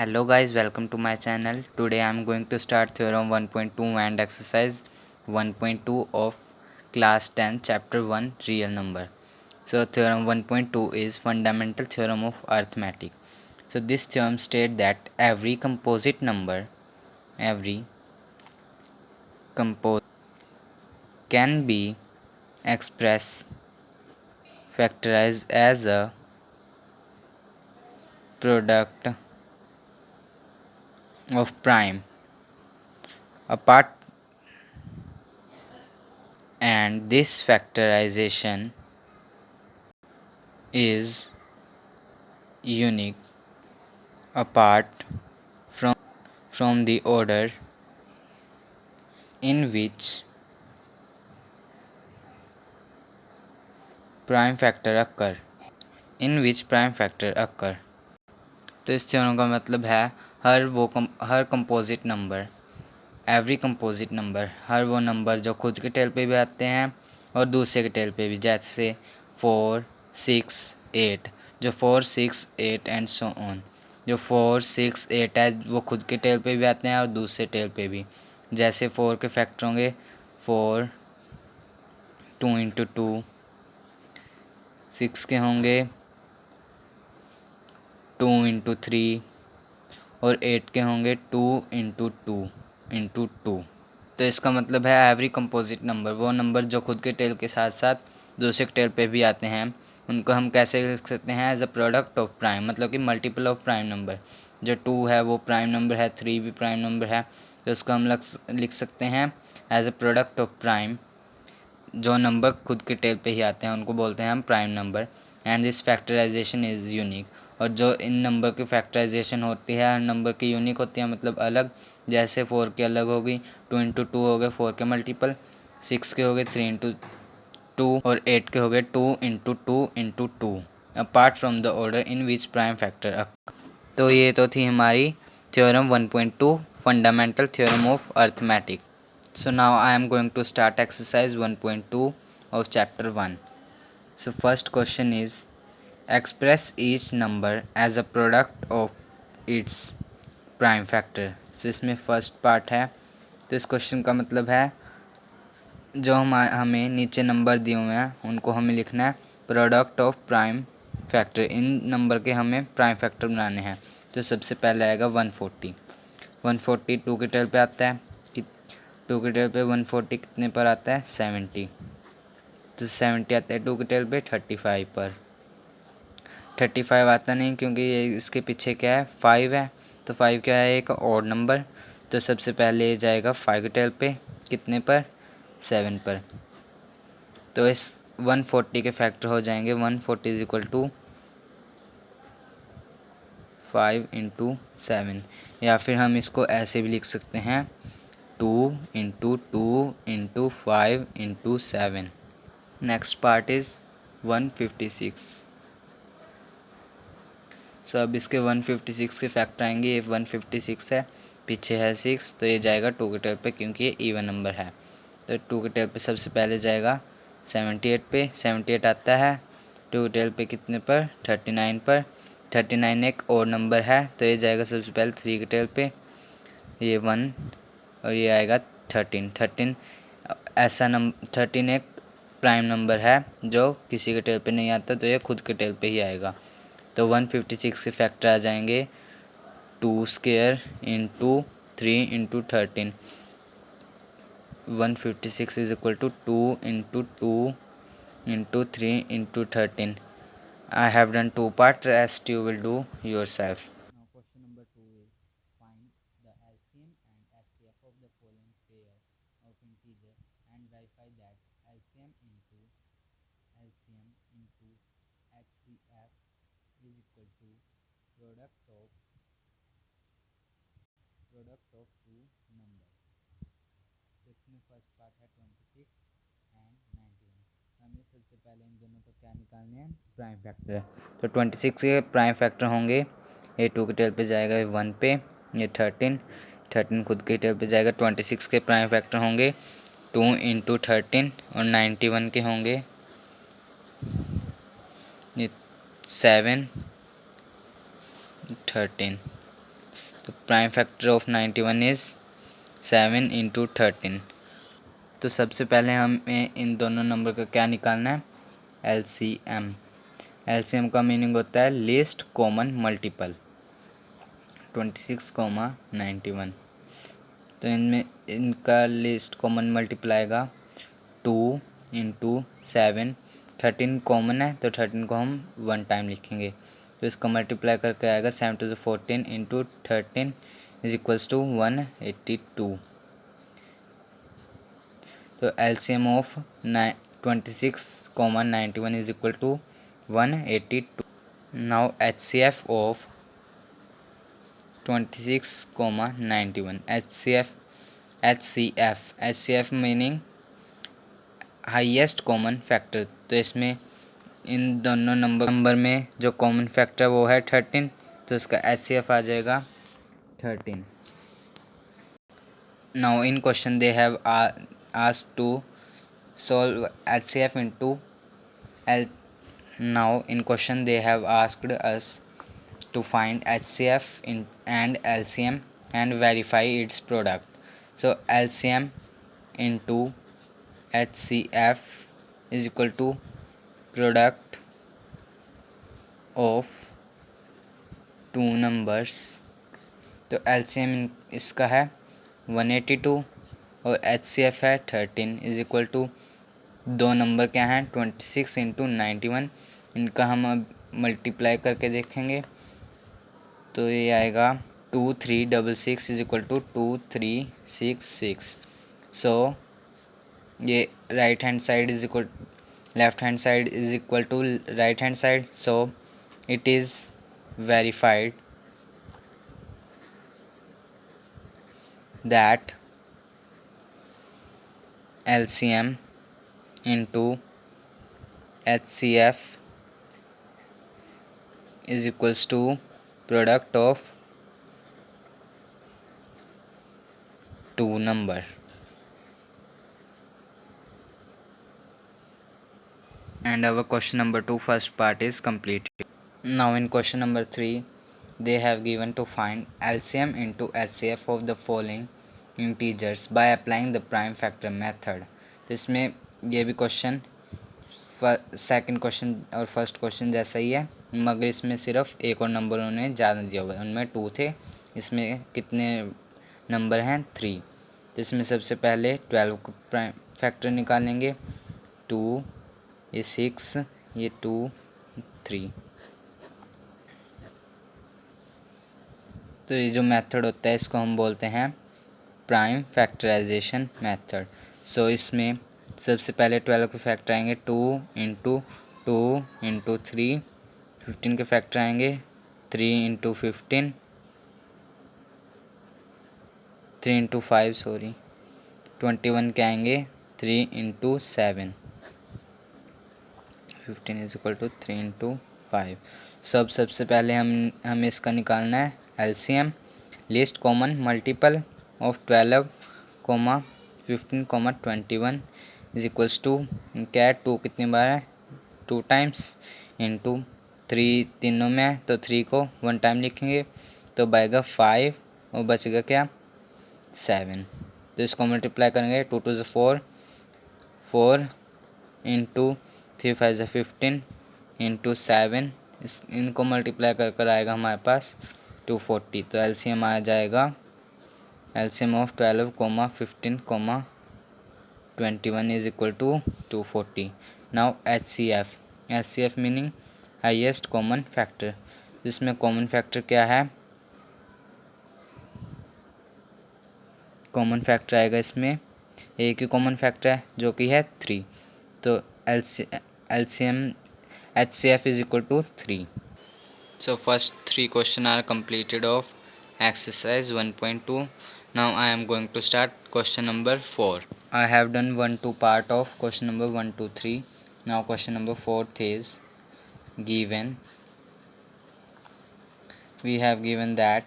Hello guys, welcome to my channel. Today I am going to start theorem 1.2 and exercise 1.2 of class 10 chapter 1 real number. So theorem 1.2 is fundamental theorem of arithmetic. So this theorem states that every composite number can be expressed factorized as a product of prime apart, and this factorization is unique apart from the order in which prime factor occur. तो इस theorem का मतलब है हर composite number, every composite number, हर वो number जो खुद के टेल पे भी आते हैं और दूसरे के टेल पे भी, जैसे 4, 6, 8, जो 4, 6, 8 एंड सो ऑन। जो 4, 6, 8 है वो खुद के टेल पे भी आते हैं और दूसरे टेल पे भी। जैसे 4 के फैक्टर होंगे 4, 2 इंटू 2, 6 के होंगे 2 इंटू 3 और 8 के होंगे 2 इंटू 2 इंटू 2। तो इसका मतलब है एवरी कंपोजिट नंबर, वो नंबर जो खुद के टेल के साथ साथ दूसरे के टेल पे भी आते हैं, उनको हम कैसे लिख सकते हैं? As a product of prime, मतलब कि मल्टीपल ऑफ प्राइम नंबर। जो 2 है वो प्राइम नंबर है, 3 भी प्राइम नंबर है, तो उसको हम लिख सकते हैं as a product of prime. जो नंबर खुद के टेल पे ही आते हैं उनको बोलते हैं हम prime number. And this factorization is unique, और जो इन नंबर की फैक्टराइजेशन होती है हर नंबर की यूनिक होती है, मतलब अलग। जैसे 4 की अलग होगी, 2 इंटू 2 हो गए 4 के मल्टीपल, 6 के हो गए 3 इंटू 2 और 8 के हो गए 2 into 2 into 2, apart from the order in which prime factor. तो ये तो थी हमारी theorem 1.2 fundamental theorem of arithmetic. So now I am going to start exercise 1.2 of chapter 1. So first question is, express each number as a product of its prime factor. So इसमें first part है, तो इस question का मतलब है जो हमें नीचे नंबर दिए हुए हैं उनको हमें लिखना है product of prime factor. In number के हमें प्राइम फैक्टर बनाने हैं। तो सबसे पहले आएगा 140। 140 2 के टेल पे आता है कि 2 के टेल पे 140 कितने पर आता है? 70। तो 70 आता है 2 के टेल पे 35 पर। 35 आता नहीं क्योंकि ये इसके पीछे क्या है? 5 है। तो 5 क्या है? एक ऑड नंबर। तो सबसे पहले ये जाएगा 5 के टेल पे कितने पर? 7 पर। तो इस 140 के फैक्टर हो जाएंगे 140 इज इक्वल टू 5 इंटू 7, या फिर हम इसको ऐसे भी लिख सकते हैं 2 into 2 into 5 into 7। Next part is 156। सो अब इसके 156 के फैक्टर आएंगे। ये 156 है, पीछे है 6, तो ये जाएगा 2 के टेल पे क्योंकि ये इवन नंबर है। तो 2 के टेल पे सबसे पहले जाएगा 78 पे। 78 आता है 2 के टेल पे कितने पर? 39 पर। 39 एक और नंबर है, तो ये जाएगा सबसे पहले 3 के टेल पे, ये 1, और ये आएगा 13। 13 ऐसा नंबर, 13 एक प्राइम नंबर है जो किसी के टेल पे नहीं आता, तो ये खुद के टेल पे ही आएगा। तो 156 के फैक्टर आ जाएंगे 2 square into 3 into 13। 156 is equal to 2 into 2 into 3 into 13. I have done two part, rest you will do yourself. Now question number 2 is, find the LCM and HCF of the following pair of integer and verify that LCM into HCF is equal to product of two numbers. तो इसमें first part है 26 and 91। हमें सबसे पहले इन दोनों को क्या निकालने हैं? Prime factor. तो 26 के प्राइम फैक्टर होंगे, ये 2 के टेल पे जाएगा 1 पे, ये 13 खुद के टेल पे जाएगा। 26 के प्राइम फैक्टर होंगे 2 इंटू 13, और 91 के होंगे ये 7, 13। तो prime factor of 91 is 7 into 13। तो सबसे पहले हमें इन दोनों नंबर का क्या निकालना है, एलसीएम। एलसीएम का मीनिंग होता है लीस्ट कॉमन मल्टीपल, 26,91। तो इनमें इनका लीस्ट कॉमन मल्टीपल आएगा 2 इंटू 7। 13 कॉमन है तो 13 को हम 1 टाइम लिखेंगे, तो इसका मल्टीप्लाई करके आएगा 7 two 14 into 13 is equals to 182। तो LCM of 26,91 is equal to 182। Now HCF of 26,91, HCF meaning highest common factor. तो इसमें इन दोनों नंबर में जो कॉमन फैक्टर वो है 13, तो इसका एचसीएफ आ जाएगा 13। Now in question they have asked to solve HCF into L. Now in question they have asked us to find HCF and LCM and verify its product. So LCM into HCF is equal to product of two numbers. तो LCM इसका है 182 और HCF है 13 is equal to, दो number क्या हैं 26 into 91। इनका हम अब मल्टीप्लाई करके देखेंगे तो ये आएगा 2366 इज इक्वल टू 2366। सो ये right hand side is equal, left hand side is equal to right hand side, so it is verified that LCM into HCF is equals to product of two number. And our question number 2 first part is completed. Now in question number 3 they have given to find LCM into HCF of the following integers by applying the prime factor method. तो इसमें ये भी question second question और first question जैसा ही है, मगर इसमें सिर्फ एक और नंबर उन्होंने ज़्यादा दिया हुआ है, उनमें 2 थे, इसमें कितने नंबर हैं 3। तो इसमें सबसे पहले 12 को प्राइम फैक्टर निकालेंगे, 2 ये 6 ये 2 3। तो ये जो मेथड होता है इसको हम बोलते हैं प्राइम फैक्टराइजेशन मेथड। सो इसमें सबसे पहले 12 के फैक्टर आएंगे 2 इंटू 2 इंटू 3, 15 के फैक्टर आएंगे 3 इंटू 15, 3 इंटू 5 सॉरी, 21 के आएंगे 3 into 7, 15 is equal to 3 into 5। सबसे पहले हमें इसका निकालना है LCM, least common multiple of 12, 15, 21 is equals to क्या है 2 कितनी बार है 2 टाइम्स इंटू 3 तीनों में है तो 3 को 1 टाइम लिखेंगे तो बचेगा 5 और बचेगा क्या 7। तो इसको मल्टीप्लाई करेंगे 2 टू 4, 4 इंटू 3 5 15 इंटू 7, इनको मल्टीप्लाई कर आएगा हमारे पास 240। तो एलसीएम आ जाएगा LCM of 12, 15, 21 is equal to 240। Now HCF meaning highest common factor, जिसमें कॉमन फैक्टर क्या है, कॉमन फैक्टर आएगा इसमें एक ही कॉमन फैक्टर है जो कि है 3, तो LCM HCF is equal to 3. So first 3 questions are completed of exercise 1.2. Now I am going to start question number 4. I have done 1-2 part of question number 1 to 3. Now question number 4th is given. We have given that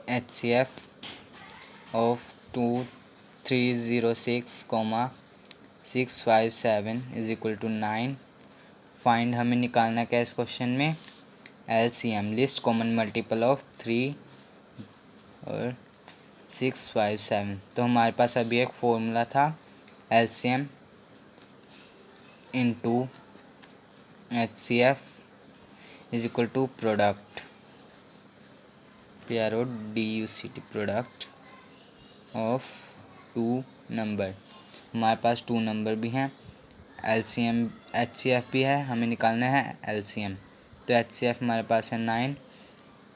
HCF of 2306, 657 is equal to 9। Find हमें निकालना क्या है इस question में LCM least common multiple of 3 और 6, 5, 7। तो हमारे पास अभी एक फॉर्मूला था LCM into HCF is equal to product PRODUCT product of 2 number. हमारे पास 2 नंबर भी हैं, LCM HCF भी है, हमें निकालना है LCM। तो HCF हमारे पास है 9,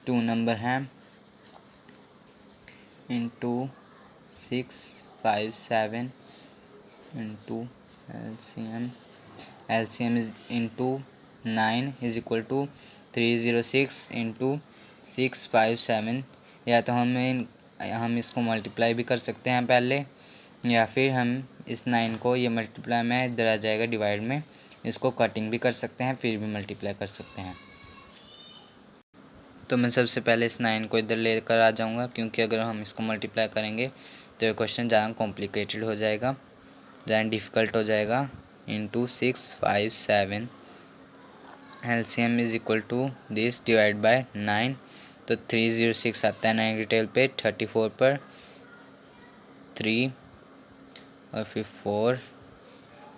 2 नंबर हैं into 6, 5, 7 into LCM is into 9 is equal to 306 into 6, 5, 7। या तो हम इसको मल्टीप्लाई भी कर सकते हैं पहले, या फिर हम इस 9 को, ये मल्टीप्लाई में इधर आ जाएगा डिवाइड में, इसको कटिंग भी कर सकते हैं फिर भी मल्टीप्लाई कर सकते हैं। तो मैं सबसे पहले इस 9 को इधर लेकर आ जाऊंगा, क्योंकि अगर हम इसको मल्टीप्लाई करेंगे तो ये क्वेश्चन ज़्यादा कॉम्प्लिकेटेड हो जाएगा, ज़्यादा डिफ़िकल्ट हो जाएगा। Into 6, 5, 7 LCM is equal to this divide by 9। तो 306 आता है 9 की टेबल पे, 34 पर 3 और फिर 4।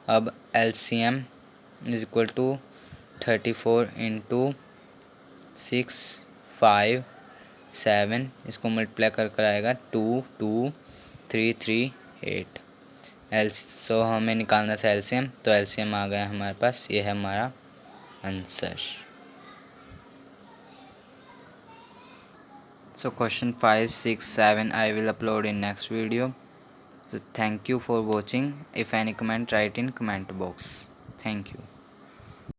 अब LCM is equal to 34 into 6, 5, 7, इसको मल्टीप्लाई कर आएगा 2, 2, 3, 3, 8। सो हमें निकालना था LCM, तो LCM आ गया हमारे पास, ये है हमारा answer. So question 5, 6, 7 I will upload in next video. So thank you for watching. If any comment, write in comment box. Thank you.